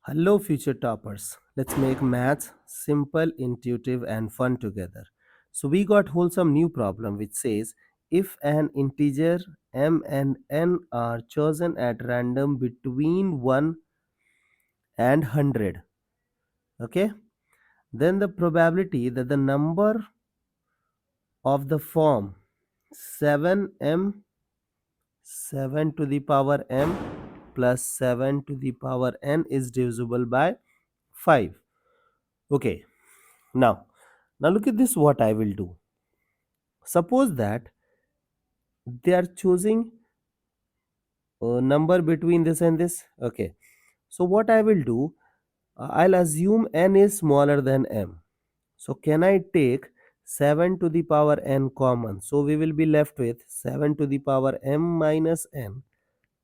Hello, future toppers. Let's make maths simple, intuitive, and fun together. So, we got wholesome new problem which says if an integer m and n are chosen at random between 1 and 100, okay, then the probability that the number of the form 7m 7 to the power m plus 7 to the power n is divisible by 5. Okay, now look at this, what I will do. Suppose that they are choosing a number between this and this. Okay. So what I will do, I'll assume n is smaller than m. So can I take 7 to the power n common? So we will be left with 7 to the power m minus n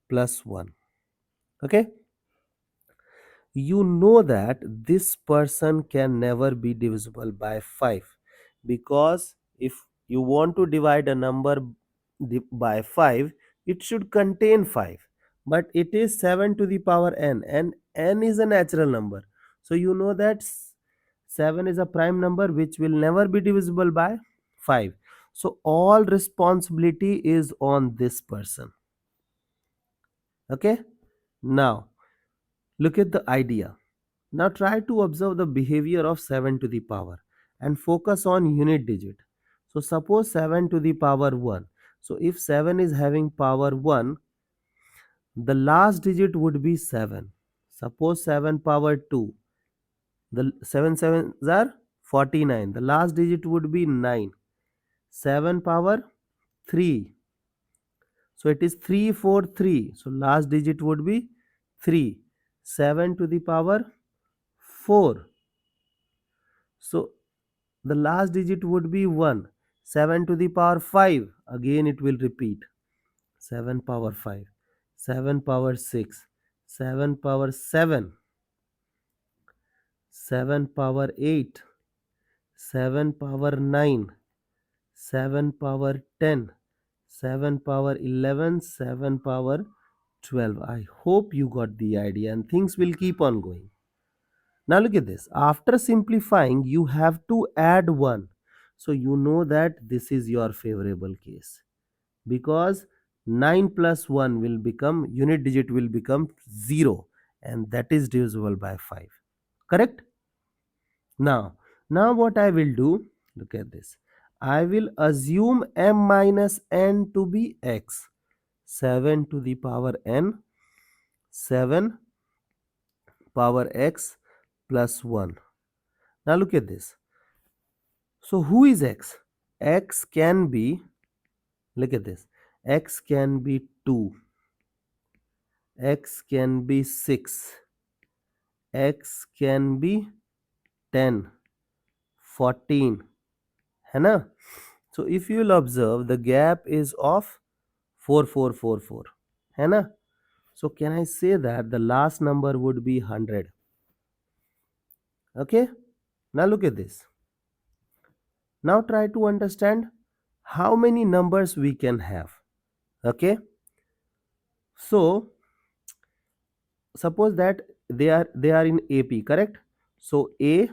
plus 1. Okay. You know that this person can never be divisible by 5, because if you want to divide a number by 5, it should contain 5, but it is 7 to the power n and n is a natural number. So you know that 7 is a prime number which will never be divisible by 5. So all responsibility is on this person. Okay, now look at the idea. Now try to observe the behavior of 7 to the power and focus on unit digit. So suppose 7 to the power 1. So if 7 is having power 1, the last digit would be 7. Suppose 7 power 2. The 7 sevens are 49. The last digit would be 9. 7 power 3. So it is 343. So last digit would be 3. 7 to the power 4. So the last digit would be 1. 7 to the power 5. Again it will repeat. 7 power 5. 7 power 6. 7 power 7. 7 power 8. 7 power 9. 7 power 10. 7 power 11. 7 power 12. I hope you got the idea and things will keep on going. Now look at this. After simplifying, you have to add 1. So you know that this is your favorable case, because 9 plus 1 will become, unit digit will become 0, and that is divisible by 5. Correct? Now what I will do, look at this. I will assume m minus n to be x. 7 to the power n, 7 power x plus 1. Now look at this. So who is x? X can be, look at this, x can be 2, x can be 6, x can be 10, 14, है ना? So if you will observe, the gap is of 4, 4, 4, 4, है ना? So can I say that the last number would be 100? Okay, now look at this. Now try to understand how many numbers we can have. Okay, so suppose that they are in AP, correct? So A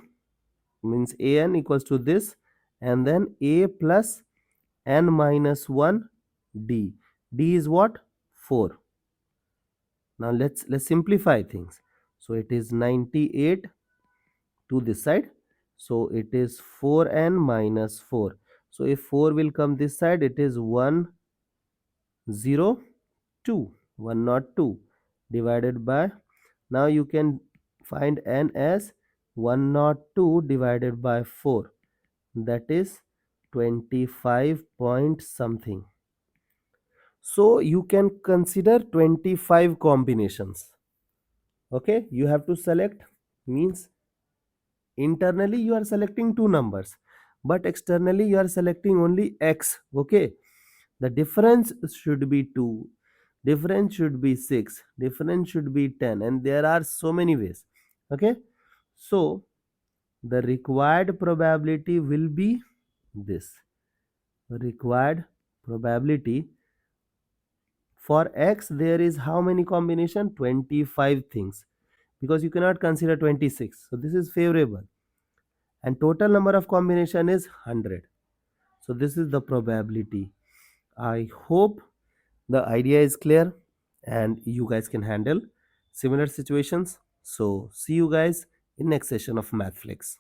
means an equals to this, and then a plus n minus 1 d. D is what? 4. Now let's simplify things. So it is 98 to this side. So it is 4n minus 4. So if 4 will come this side, it is 102, 102 divided by, now you can find n as 102 divided by 4, that is 25 point something. So you can consider 25 combinations. Okay, you have to select, means internally you are selecting two numbers, but externally you are selecting only x. Okay, the difference should be 2, difference should be 6, difference should be 10, and there are so many ways. Okay, so the required probability will be this. Required probability for x, there is how many combination? 25 things. because you cannot consider 26. So this is favorable. And total number of combination is 100. So this is the probability. I hope the idea is clear and you guys can handle similar situations. So see you guys in next session of MathFlix.